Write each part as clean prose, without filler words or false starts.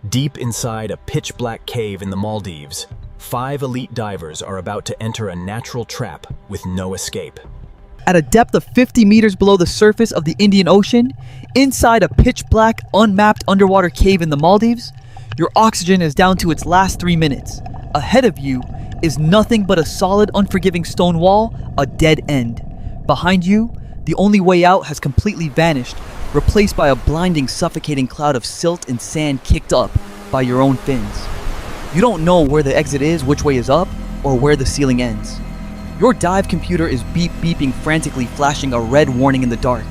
Deep inside a pitch-black cave in the Maldives, 5 elite divers are about to enter a natural trap with no escape. At a depth of 50 meters below the surface of the Indian Ocean, inside a pitch-black, unmapped underwater cave in the Maldives, your oxygen is down to its last 3 minutes. Ahead of you is nothing but a solid, unforgiving stone wall, a dead end. Behind you, the only way out has completely vanished, replaced by a blinding, suffocating cloud of silt and sand kicked up by your own fins. You don't know where the exit is, which way is up, or where the ceiling ends. Your dive computer is beeping frantically, flashing a red warning in the dark.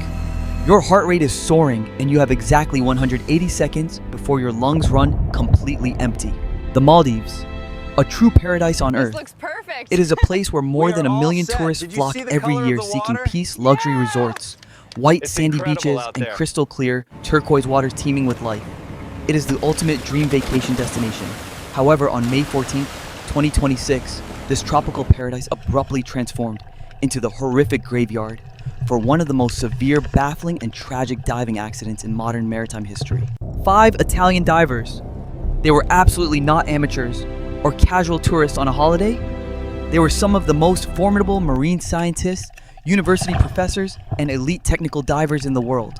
Your heart rate is soaring, and you have exactly 180 seconds before your lungs run completely empty. The Maldives, a true paradise on Earth. Looks perfect. It is a place where more than 1 million tourists flock every year seeking peace, luxury resorts, white sandy beaches, and crystal clear turquoise waters teeming with life. It is the ultimate dream vacation destination. However, on May 14th, 2026, this tropical paradise abruptly transformed into the horrific graveyard for one of the most severe, baffling, and tragic diving accidents in modern maritime history. 5 Italian divers. They were absolutely not amateurs or casual tourists on a holiday. They were some of the most formidable marine scientists, university professors, and elite technical divers in the world.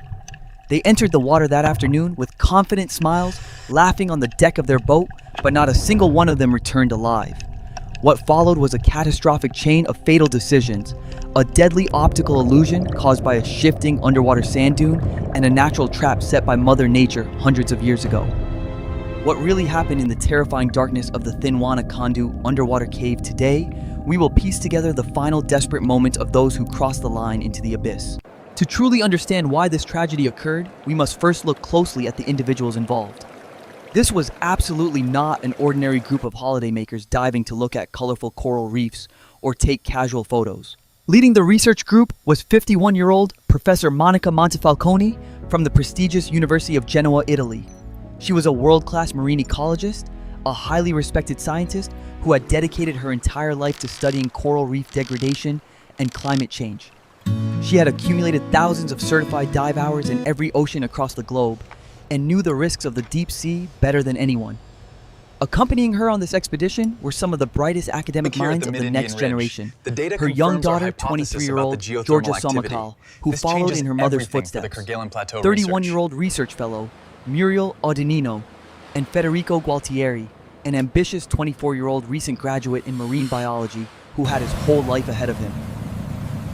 They entered the water that afternoon with confident smiles, laughing on the deck of their boat, but not a single one of them returned alive. What followed was a catastrophic chain of fatal decisions, a deadly optical illusion caused by a shifting underwater sand dune, and a natural trap set by Mother Nature hundreds of years ago. What really happened in the terrifying darkness of the Thinwana Kondu underwater cave today, we will piece together the final desperate moments of those who crossed the line into the abyss. To truly understand why this tragedy occurred, we must first look closely at the individuals involved. This was absolutely not an ordinary group of holidaymakers diving to look at colorful coral reefs or take casual photos. Leading the research group was 51-year-old Professor Monica Montefalcone from the prestigious University of Genoa, Italy. She was a world-class marine ecologist, a highly respected scientist who had dedicated her entire life to studying coral reef degradation and climate change. She had accumulated thousands of certified dive hours in every ocean across the globe and knew the risks of the deep sea better than anyone. Accompanying her on this expedition were some of the brightest academic minds of the next generation. Her young daughter, 23-year-old Georgia Somakal, who followed in her mother's footsteps, 31-year-old research fellow Muriel Audinino, and Federico Gualtieri, an ambitious 24-year-old recent graduate in marine biology who had his whole life ahead of him.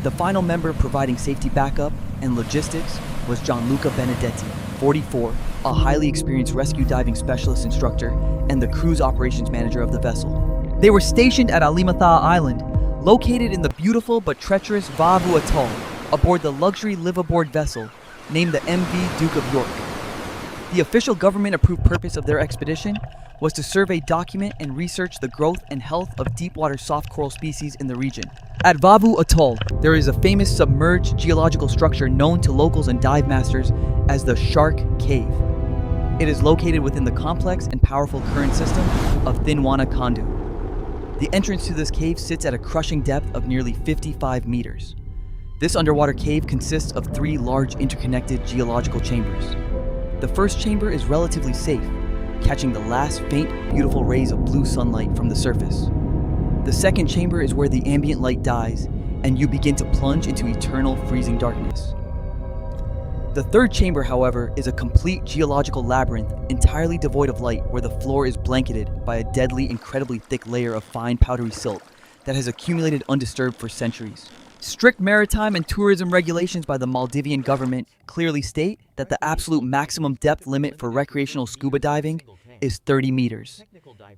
The final member providing safety backup and logistics was Gianluca Benedetti, 44, a highly experienced rescue diving specialist instructor and the cruise operations manager of the vessel. They were stationed at Alimatha Island, located in the beautiful but treacherous Vavu Atoll, aboard the luxury live-aboard vessel named the MV Duke of York. The official government-approved purpose of their expedition was to survey, document, and research the growth and health of deep-water soft coral species in the region. At Vavu Atoll, there is a famous submerged geological structure known to locals and dive masters as the Shark Cave. It is located within the complex and powerful current system of Thinwana Kondu. The entrance to this cave sits at a crushing depth of nearly 55 meters. This underwater cave consists of 3 large interconnected geological chambers. The first chamber is relatively safe, catching the last faint, beautiful rays of blue sunlight from the surface. The second chamber is where the ambient light dies, and you begin to plunge into eternal freezing darkness. The third chamber, however, is a complete geological labyrinth, entirely devoid of light, where the floor is blanketed by a deadly, incredibly thick layer of fine powdery silt that has accumulated undisturbed for centuries. Strict maritime and tourism regulations by the Maldivian government clearly state that the absolute maximum depth limit for recreational scuba diving is 30 meters.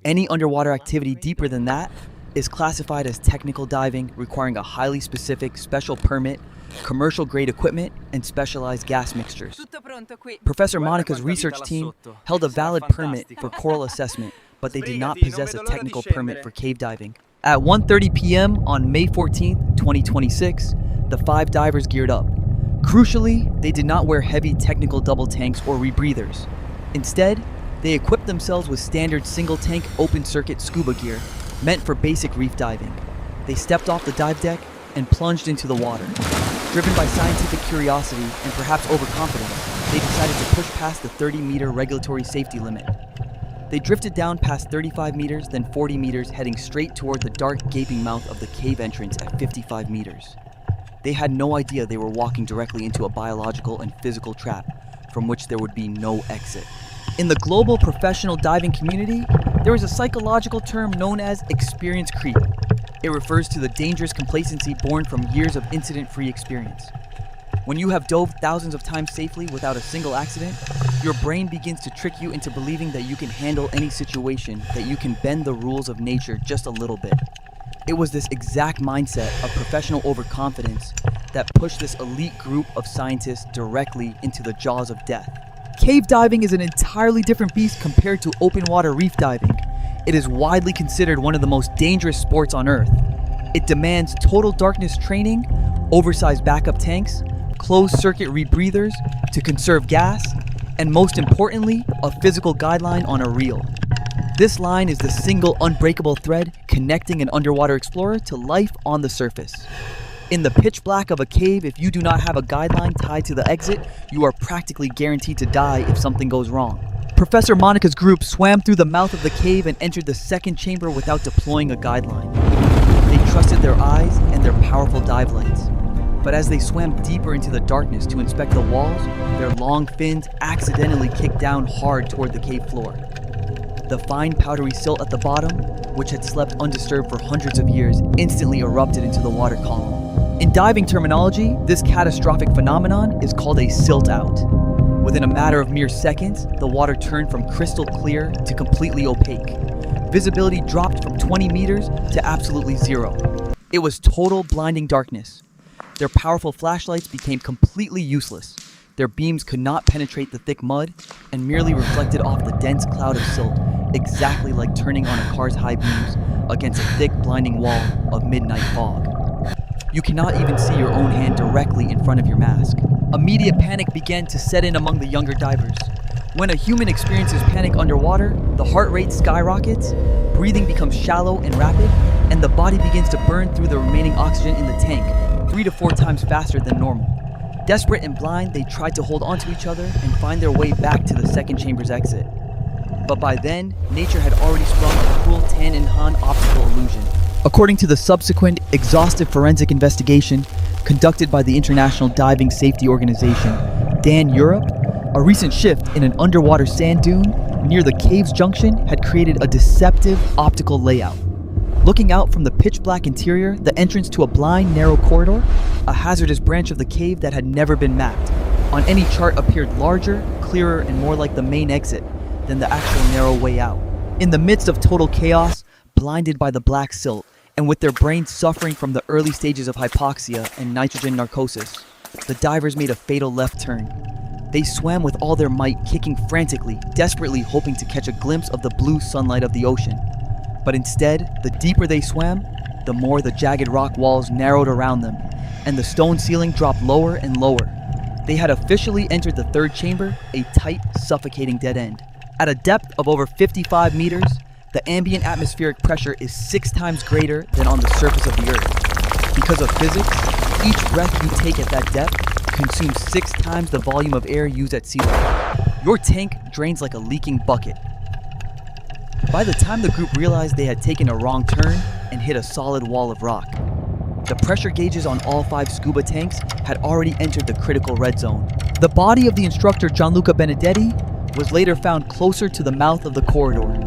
Any underwater activity deeper than that is classified as technical diving, requiring a highly specific special permit, commercial-grade equipment, and specialized gas mixtures. Professor Monica's research team held a valid permit for coral assessment, but they did not possess a technical permit for cave diving. At 1:30 p.m. on May 14, 2026, the 5 divers geared up. Crucially, they did not wear heavy technical double tanks or rebreathers. Instead, they equipped themselves with standard single-tank open-circuit scuba gear meant for basic reef diving. They stepped off the dive deck and plunged into the water. Driven by scientific curiosity and perhaps overconfidence, they decided to push past the 30-meter regulatory safety limit. They drifted down past 35 meters, then 40 meters, heading straight toward the dark, gaping mouth of the cave entrance at 55 meters. They had no idea they were walking directly into a biological and physical trap from which there would be no exit. In the global professional diving community, there is a psychological term known as experience creep. It refers to the dangerous complacency born from years of incident-free experience. When you have dove thousands of times safely without a single accident, your brain begins to trick you into believing that you can handle any situation, that you can bend the rules of nature just a little bit. It was this exact mindset of professional overconfidence that pushed this elite group of scientists directly into the jaws of death. Cave diving is an entirely different beast compared to open water reef diving. It is widely considered one of the most dangerous sports on Earth. It demands total darkness training, oversized backup tanks, closed-circuit rebreathers to conserve gas, and most importantly, a physical guideline on a reel. This line is the single unbreakable thread connecting an underwater explorer to life on the surface. In the pitch black of a cave, if you do not have a guideline tied to the exit, you are practically guaranteed to die if something goes wrong. Professor Monica's group swam through the mouth of the cave and entered the second chamber without deploying a guideline. They trusted their eyes and their powerful dive lights. But as they swam deeper into the darkness to inspect the walls, their long fins accidentally kicked down hard toward the cave floor. The fine powdery silt at the bottom, which had slept undisturbed for hundreds of years, instantly erupted into the water column. In diving terminology, this catastrophic phenomenon is called a silt out. Within a matter of mere seconds, the water turned from crystal clear to completely opaque. Visibility dropped from 20 meters to absolutely zero. It was total blinding darkness. Their powerful flashlights became completely useless. Their beams could not penetrate the thick mud and merely reflected off the dense cloud of silt, exactly like turning on a car's high beams against a thick, blinding wall of midnight fog. You cannot even see your own hand directly in front of your mask. Immediate panic began to set in among the younger divers. When a human experiences panic underwater, the heart rate skyrockets, breathing becomes shallow and rapid, and the body begins to burn through the remaining oxygen in the tank, 3 to 4 times faster than normal. Desperate and blind, they tried to hold onto each other and find their way back to the second chamber's exit. But by then, nature had already sprung a cruel Tan and Han optical illusion. According to the subsequent exhaustive forensic investigation conducted by the International Diving Safety Organization, Dan Europe, a recent shift in an underwater sand dune near the cave's junction had created a deceptive optical layout. Looking out from the pitch-black interior, the entrance to a blind, narrow corridor, a hazardous branch of the cave that had never been mapped, on any chart appeared larger, clearer, and more like the main exit than the actual narrow way out. In the midst of total chaos, blinded by the black silt, and with their brains suffering from the early stages of hypoxia and nitrogen narcosis, the divers made a fatal left turn. They swam with all their might, kicking frantically, desperately hoping to catch a glimpse of the blue sunlight of the ocean. But instead, the deeper they swam, the more the jagged rock walls narrowed around them, and the stone ceiling dropped lower and lower. They had officially entered the third chamber, a tight, suffocating dead end. At a depth of over 55 meters, the ambient atmospheric pressure is 6 times greater than on the surface of the Earth. Because of physics, each breath you take at that depth consumes 6 times the volume of air used at sea level. Your tank drains like a leaking bucket. By the time the group realized they had taken a wrong turn and hit a solid wall of rock, the pressure gauges on all 5 scuba tanks had already entered the critical red zone. The body of the instructor Gianluca Benedetti was later found closer to the mouth of the corridor.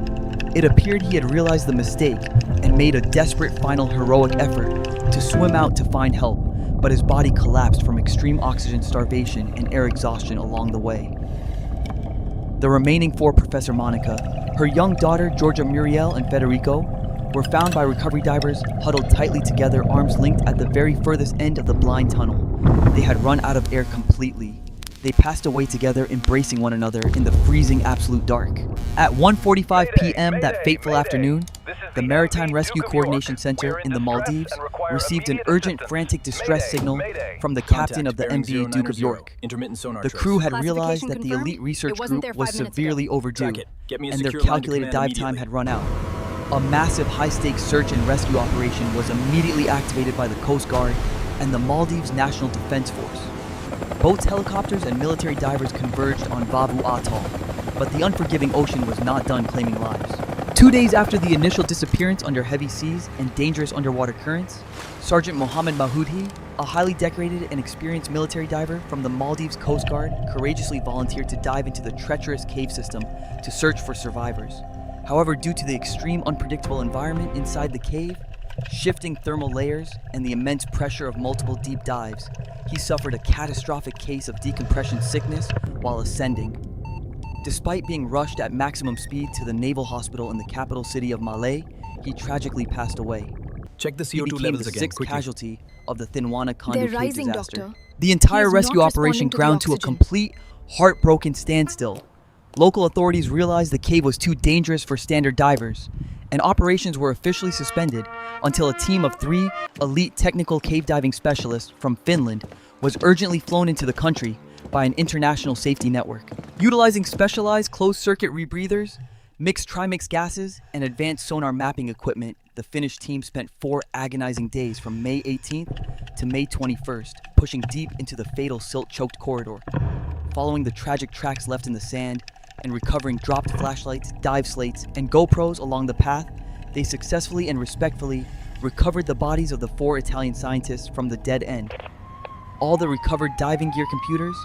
It appeared he had realized the mistake and made a desperate final heroic effort to swim out to find help, but his body collapsed from extreme oxygen starvation and air exhaustion along the way. The remaining 4, Professor Monica, her young daughter Georgia Muriel, and Federico, were found by recovery divers huddled tightly together, arms linked at the very furthest end of the blind tunnel. They had run out of air completely. They passed away together, embracing one another in the freezing absolute dark. At 1:45 p.m. that fateful afternoon, the Maritime Rescue Coordination Center in the Maldives received an urgent frantic distress signal from the captain of the MV Duke of York. The crew had realized that the elite research group was severely overdue, and their calculated dive time had run out. A massive high-stakes search and rescue operation was immediately activated by the Coast Guard and the Maldives National Defense Force. Boats, helicopters, and military divers converged on Vavu Atoll, But the unforgiving ocean was not done claiming lives. 2 days after the initial disappearance under heavy seas and dangerous underwater currents, Sergeant Mohammed Mahoudhi, a highly decorated and experienced military diver from the Maldives Coast Guard, courageously volunteered to dive into the treacherous cave system to search for survivors. However, due to the extreme unpredictable environment inside the cave, shifting thermal layers, and the immense pressure of multiple deep dives, he suffered a catastrophic case of decompression sickness while ascending. Despite being rushed at maximum speed to the naval hospital in the capital city of Malé, he tragically passed away. Check the He CO2 became levels the again, sixth quickly. casualty of the Thinwana Kondu They're cave rising, disaster. Doctor. The entire He is rescue not operation responding to the ground to a oxygen. complete, heartbroken standstill. Local authorities realized the cave was too dangerous for standard divers, and operations were officially suspended until a team of 3 elite technical cave diving specialists from Finland was urgently flown into the country by an international safety network. Utilizing specialized closed-circuit rebreathers, mixed trimix gases, and advanced sonar mapping equipment, the Finnish team spent 4 agonizing days from May 18th to May 21st, pushing deep into the fatal silt-choked corridor, following the tragic tracks left in the sand, and recovering dropped flashlights, dive slates, and GoPros along the path. They successfully and respectfully recovered the bodies of the 4 Italian scientists from the dead end. All the recovered diving gear computers,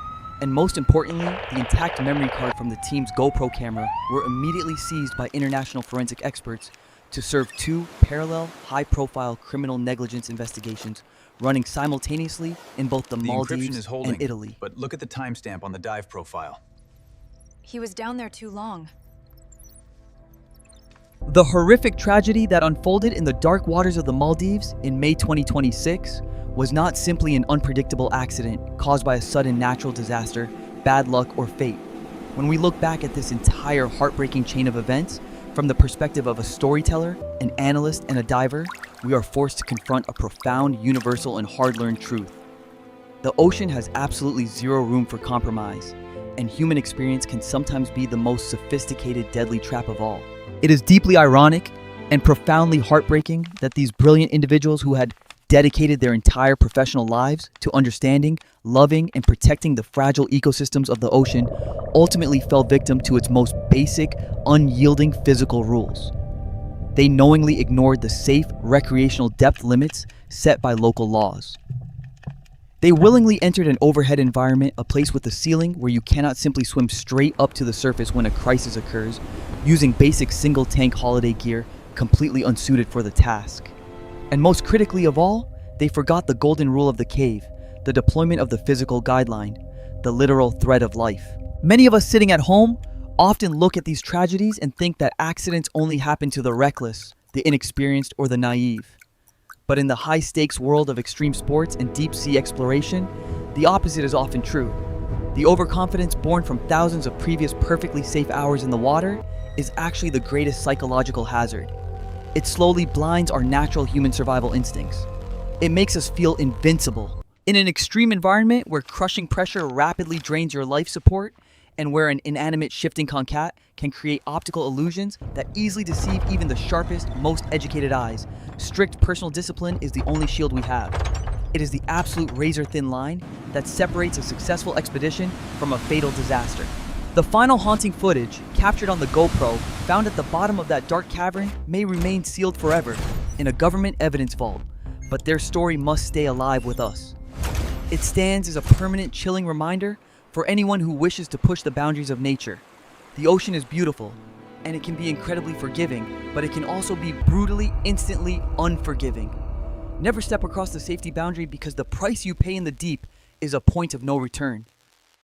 and most importantly, the intact memory card from the team's GoPro camera, were immediately seized by international forensic experts to serve 2 parallel, high-profile criminal negligence investigations running simultaneously in both the The encryption Maldives is holding, and Italy. but look at the timestamp on the dive profile. He was down there too long. The horrific tragedy that unfolded in the dark waters of the Maldives in May 2026 was not simply an unpredictable accident caused by a sudden natural disaster, bad luck, or fate. When we look back at this entire heartbreaking chain of events, from the perspective of a storyteller, an analyst, and a diver, we are forced to confront a profound, universal, and hard-learned truth. The ocean has absolutely zero room for compromise, and human experience can sometimes be the most sophisticated, deadly trap of all. It is deeply ironic and profoundly heartbreaking that these brilliant individuals who had dedicated their entire professional lives to understanding, loving, and protecting the fragile ecosystems of the ocean ultimately fell victim to its most basic, unyielding physical rules. They knowingly ignored the safe, recreational depth limits set by local laws. They willingly entered an overhead environment, a place with a ceiling where you cannot simply swim straight up to the surface when a crisis occurs, using basic single-tank holiday gear completely unsuited for the task. And most critically of all, they forgot the golden rule of the cave, the deployment of the physical guideline, the literal thread of life. Many of us sitting at home often look at these tragedies and think that accidents only happen to the reckless, the inexperienced, or the naive. But in the high-stakes world of extreme sports and deep-sea exploration, the opposite is often true. The overconfidence born from thousands of previous perfectly safe hours in the water is actually the greatest psychological hazard. It slowly blinds our natural human survival instincts. It makes us feel invincible. In an extreme environment where crushing pressure rapidly drains your life support, and where an inanimate shifting concat can create optical illusions that easily deceive even the sharpest, most educated eyes, strict personal discipline is the only shield we have. It is the absolute razor-thin line that separates a successful expedition from a fatal disaster. The final haunting footage, captured on the GoPro, found at the bottom of that dark cavern, may remain sealed forever in a government evidence vault, but their story must stay alive with us. It stands as a permanent, chilling reminder for anyone who wishes to push the boundaries of nature. The ocean is beautiful, and it can be incredibly forgiving, but it can also be brutally, instantly unforgiving. Never step across the safety boundary, because the price you pay in the deep is a point of no return.